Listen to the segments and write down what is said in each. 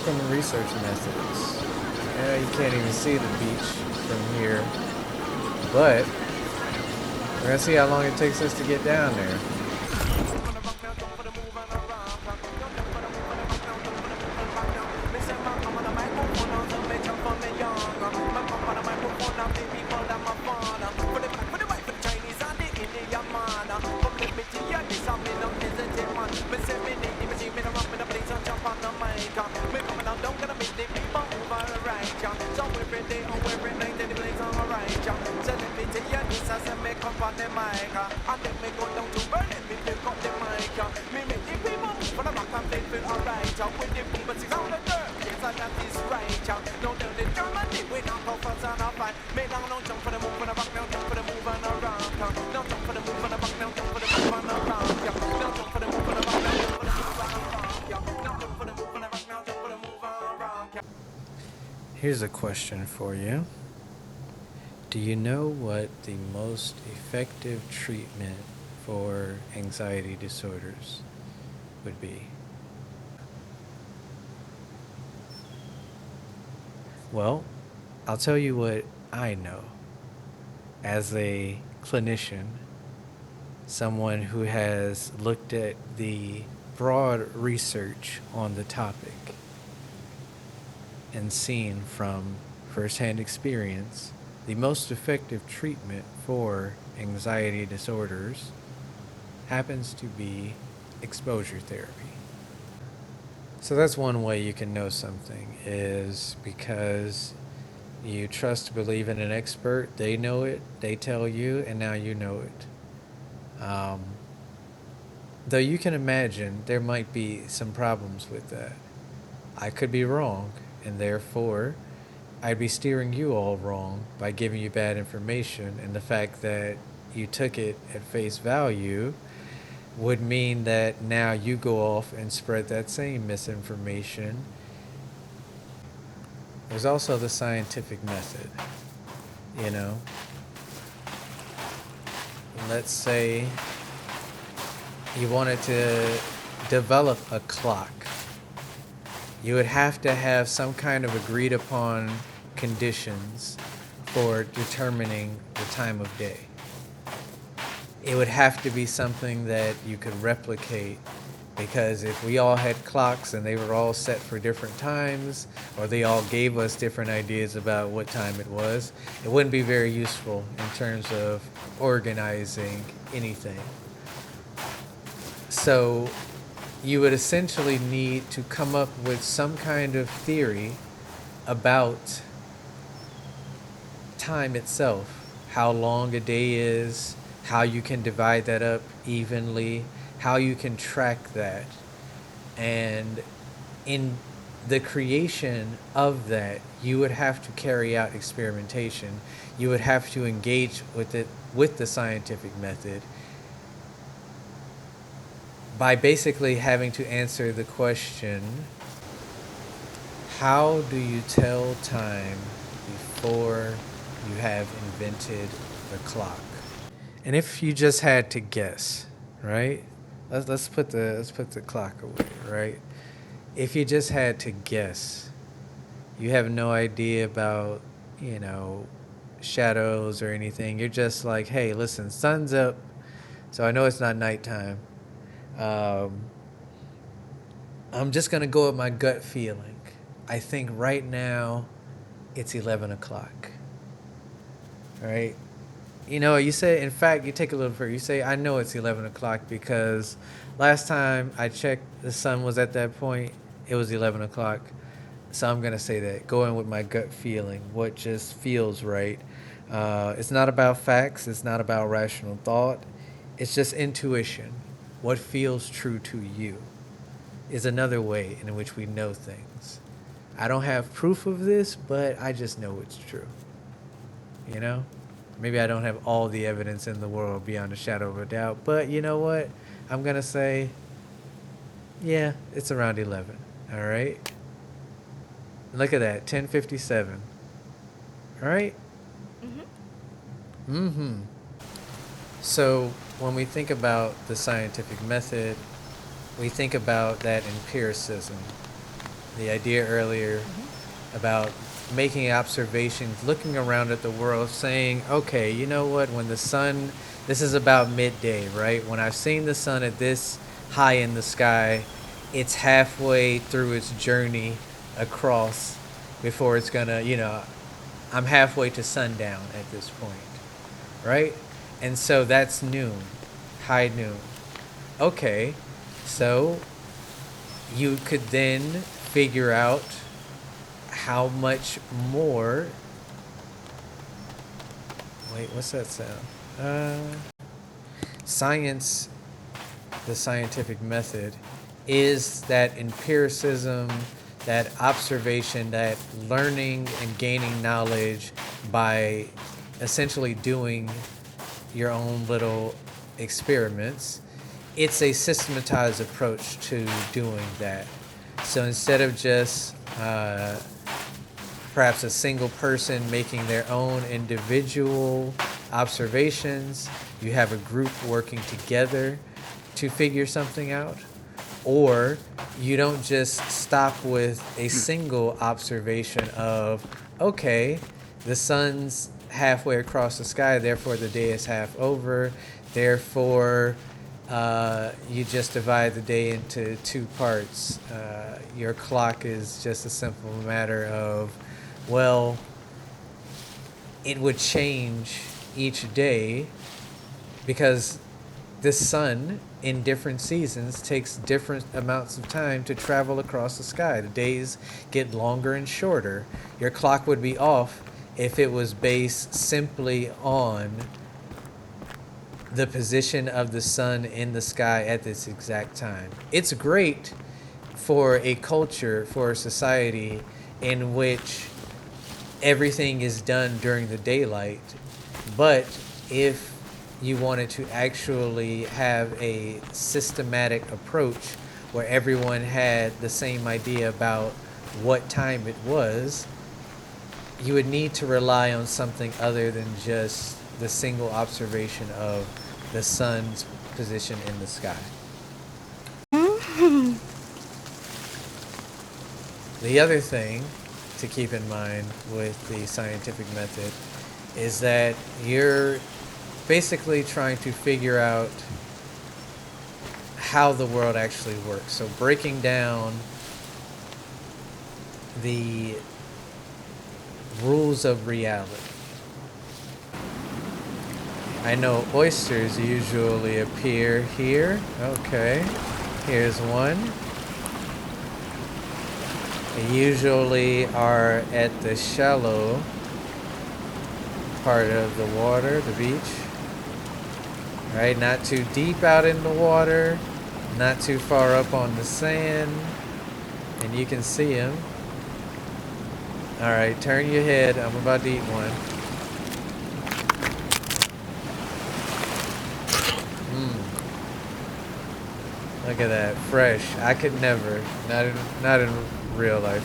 Welcome to research methods. Yeah, you can't even see the beach from here, but we're gonna see how long it takes us to get down there. Here's a question for you. Do you know what the most effective treatment for anxiety disorders would be? Well, I'll tell you what I know as a clinician, someone who has looked at the broad research on the topic and seen from firsthand experience, the most effective treatment for anxiety disorders happens to be exposure therapy. So that's one way you can know something, is because you trust to believe in an expert. They know it, they tell you, and now you know it. Though you can imagine there might be some problems with that. I could be wrong, and therefore I'd be steering you all wrong by giving you bad information, and the fact that you took it at face value would mean that now you go off and spread that same misinformation. There's also the scientific method, you know. Let's say you wanted to develop a clock. You would have to have some kind of agreed upon conditions for determining the time of day. It would have to be something that you could replicate, because if we all had clocks and they were all set for different times, or they all gave us different ideas about what time it was, it wouldn't be very useful in terms of organizing anything. So you would essentially need to come up with some kind of theory about time itself, how long a day is, how you can divide that up evenly, how you can track that. And in the creation of that, you would have to carry out experimentation. You would have to engage with it with the scientific method by basically having to answer the question, how do you tell time before you have invented the clock? And if you just had to guess, right? Let's put the clock away, right? If you just had to guess, you have no idea about, shadows or anything. You're just like, hey, listen, sun's up, so I know it's not nighttime. I'm just gonna go with my gut feeling. I think right now it's 11 o'clock. All right. You say, in fact, you take a little further. You say, I know it's 11 o'clock because last time I checked, the sun was at that point. It was 11 o'clock. So I'm going to say that, going with my gut feeling, what just feels right. It's not about facts. It's not about rational thought. It's just intuition. What feels true to you is another way in which we know things. I don't have proof of this, but I just know it's true. Maybe I don't have all the evidence in the world beyond a shadow of a doubt, but you know what? I'm going to say, yeah, it's around 11. All right? Look at that, 10:57. All right? Mm-hmm. So when we think about the scientific method, we think about that empiricism. the idea earlier about making observations, looking around at the world, saying, okay, you know what, when the sun, this is about midday, right? When I've seen the sun at this high in the sky, it's halfway through its journey across before it's gonna, I'm halfway to sundown at this point, right? And so that's noon, high noon. Okay, so you could then figure out how much more. Wait, what's that sound? Science, the scientific method, is that empiricism, that observation, that learning and gaining knowledge by essentially doing your own little experiments. It's a systematized approach to doing that. So instead of just perhaps a single person making their own individual observations, you have a group working together to figure something out. Or you don't just stop with a single observation of, okay, the sun's halfway across the sky, therefore the day is half over, therefore you just divide the day into two parts. Your clock is just a simple matter of, well, it would change each day because the sun in different seasons takes different amounts of time to travel across the sky. The days get longer and shorter. Your clock would be off if it was based simply on the position of the sun in the sky at this exact time. It's great for a culture, for a society in which everything is done during the daylight, but if you wanted to actually have a systematic approach where everyone had the same idea about what time it was, you would need to rely on something other than just the single observation of the sun's position in the sky. The other thing to keep in mind with the scientific method is that you're basically trying to figure out how the world actually works. So breaking down the rules of reality. I know oysters usually appear here. Okay, here's one. They usually are at the shallow part of the water, the beach. Right, not too deep out in the water, not too far up on the sand, and you can see them. All right, turn your head. I'm about to eat one. Look at that, fresh. I could never, not in real life.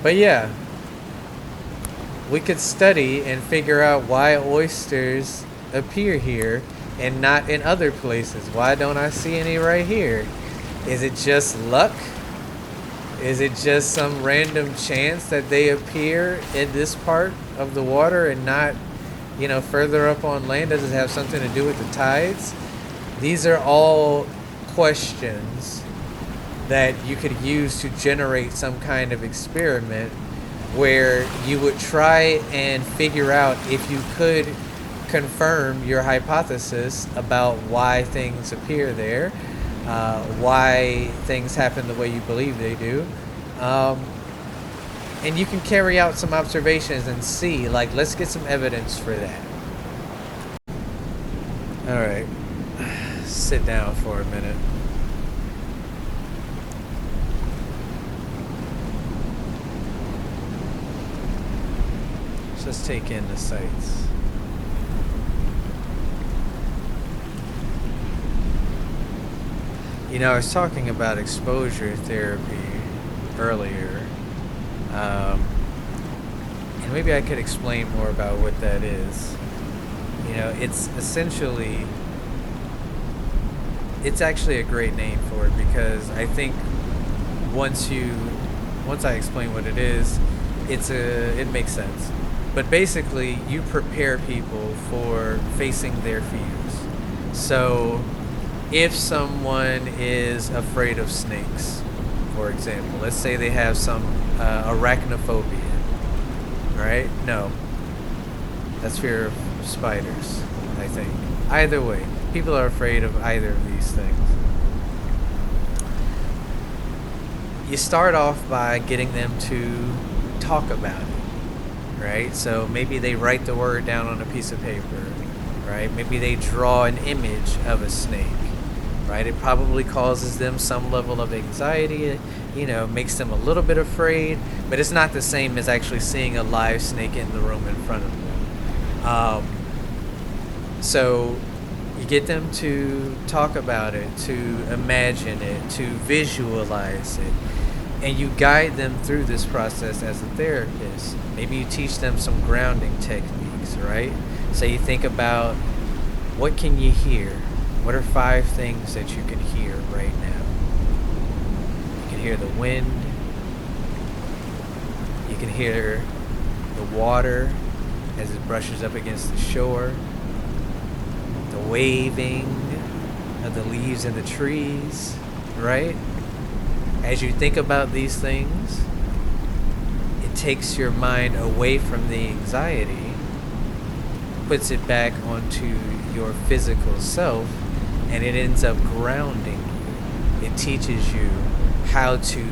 But yeah, we could study and figure out why oysters appear here and not in other places. Why don't I see any right here? Is it just luck? Is it just some random chance that they appear in this part of the water and not, further up on land? Does it have something to do with the tides? These are all questions that you could use to generate some kind of experiment where you would try and figure out if you could confirm your hypothesis about why things appear there, why things happen the way you believe they do. And you can carry out some observations and see, let's get some evidence for that. All right, sit down for a minute. Let's take in the sights. I was talking about exposure therapy earlier, and maybe I could explain more about what that is. It's essentially, it's actually a great name for it because I think once I explain what it is, it makes sense. But basically, you prepare people for facing their fears. So, if someone is afraid of snakes, for example, let's say they have some arachnophobia, right? No, that's fear of spiders, I think. Either way, people are afraid of either of these things. You start off by getting them to talk about it, right? So maybe they write the word down on a piece of paper, right? Maybe they draw an image of a snake, right? It probably causes them some level of anxiety, makes them a little bit afraid, but it's not the same as actually seeing a live snake in the room in front of them. So you get them to talk about it, to imagine it, to visualize it, and you guide them through this process as a therapist. Maybe you teach them some grounding techniques, right? So you think about, what can you hear? What are 5 things that you can hear right now? You can hear the wind. You can hear the water as it brushes up against the shore. The waving of the leaves in the trees, right? As you think about these things, it takes your mind away from the anxiety, puts it back onto your physical self, and it ends up grounding you. It teaches you how to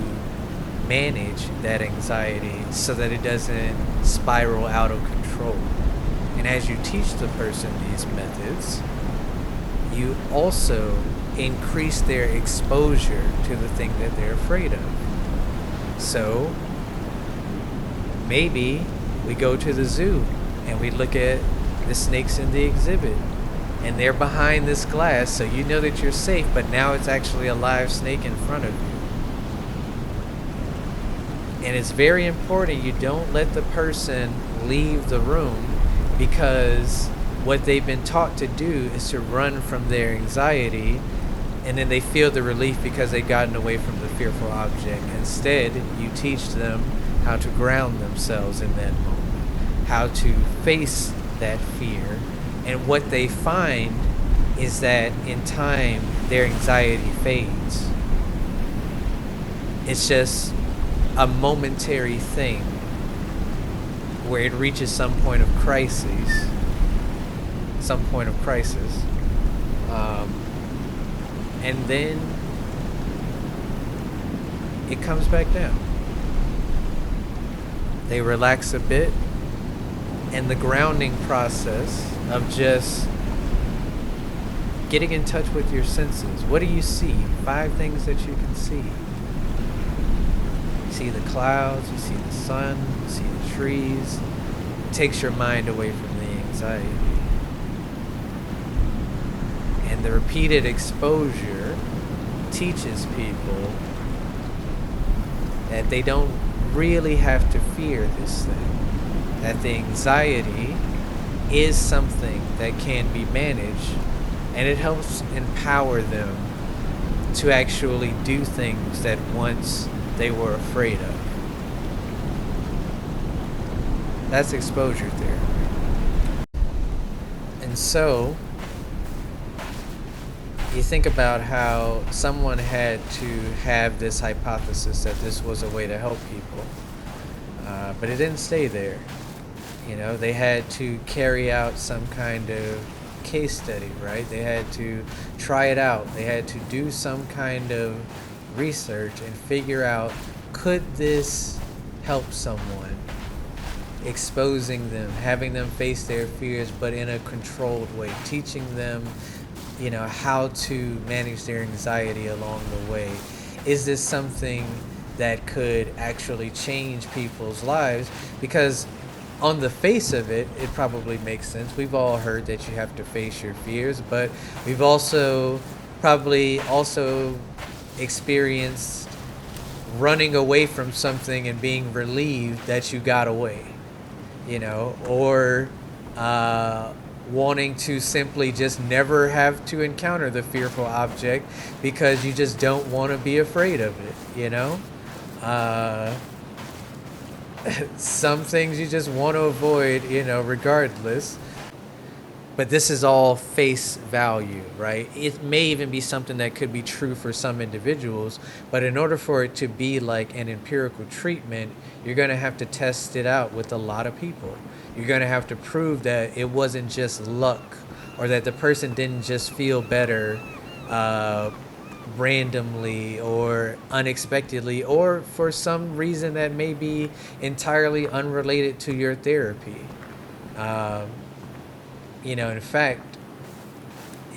manage that anxiety so that it doesn't spiral out of control. And as you teach the person these methods, you also increase their exposure to the thing that they're afraid of. So maybe we go to the zoo and we look at the snakes in the exhibit, and they're behind this glass, so you know that you're safe, but now it's actually a live snake in front of you. And it's very important you don't let the person leave the room, because what they've been taught to do is to run from their anxiety, and then they feel the relief because they've gotten away from the fearful object. Instead, you teach them how to ground themselves in that moment, how to face that fear. And what they find is that in time, their anxiety fades. It's just a momentary thing where it reaches some point of crisis. And then it comes back down. They relax a bit, and the grounding process of just getting in touch with your senses. What do you see? 5 things that you can see. You see the clouds, you see the sun, you see the trees. It takes your mind away from the anxiety. And the repeated exposure teaches people that they don't really have to fear this thing. That the anxiety is something that can be managed, and it helps empower them to actually do things that once they were afraid of. That's exposure therapy. And so, you think about how someone had to have this hypothesis that this was a way to help people, but it didn't stay there. They had to carry out some kind of case study, right? They had to try it out. They had to do some kind of research and figure out, could this help someone? Exposing them, having them face their fears, but in a controlled way, teaching them how to manage their anxiety along the way. Is this something that could actually change people's lives? Because on the face of it, it probably makes sense. We've all heard that you have to face your fears, but we've probably also experienced running away from something and being relieved that you got away, or wanting to simply just never have to encounter the fearful object because you just don't want to be afraid of it, Uh, some things you just want to avoid, regardless. But this is all face value, right? It may even be something that could be true for some individuals, but in order for it to be like an empirical treatment, you're going to have to test it out with a lot of people. You're going to have to prove that it wasn't just luck, or that the person didn't just feel better uh, randomly or unexpectedly, or for some reason that may be entirely unrelated to your therapy. Um, in fact,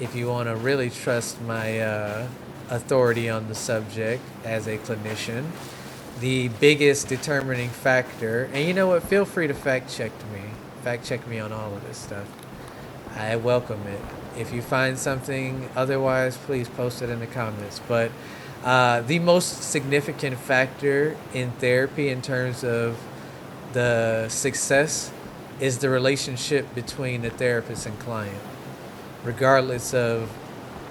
if you want to really trust my authority on the subject as a clinician, the biggest determining factor, and you know what, feel free to fact check me on all of this stuff. I welcome it. If you find something otherwise, please post it in the comments. But the most significant factor in therapy in terms of the success is the relationship between the therapist and client, regardless of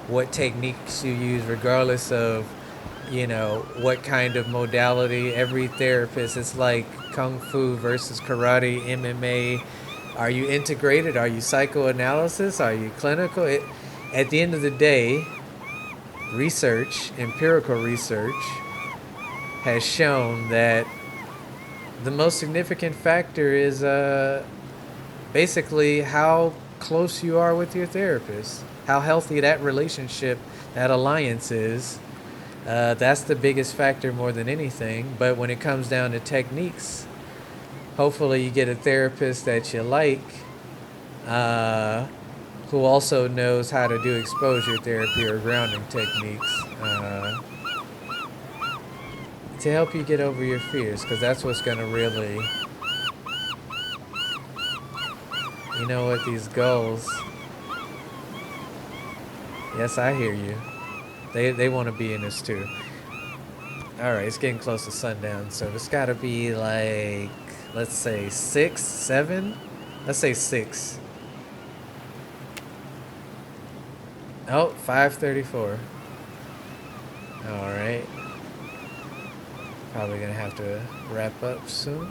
what techniques you use, regardless of what kind of modality. Every therapist, it's like kung fu versus karate, MMA. Are you integrated? Are you psychoanalysis? Are you clinical? At the end of the day, empirical research has shown that the most significant factor is basically how close you are with your therapist, how healthy that relationship, that alliance is. That's the biggest factor more than anything. But when it comes down to techniques, hopefully you get a therapist that you like, who also knows how to do exposure therapy or grounding techniques to help you get over your fears, because that's what's going to really, these goals. Yes, I hear you. They want to be in this too. All right, it's getting close to sundown, so it's got to be like, let's say 6, 7. Let's say 6. Oh, 5:34. All right. Probably gonna have to wrap up soon.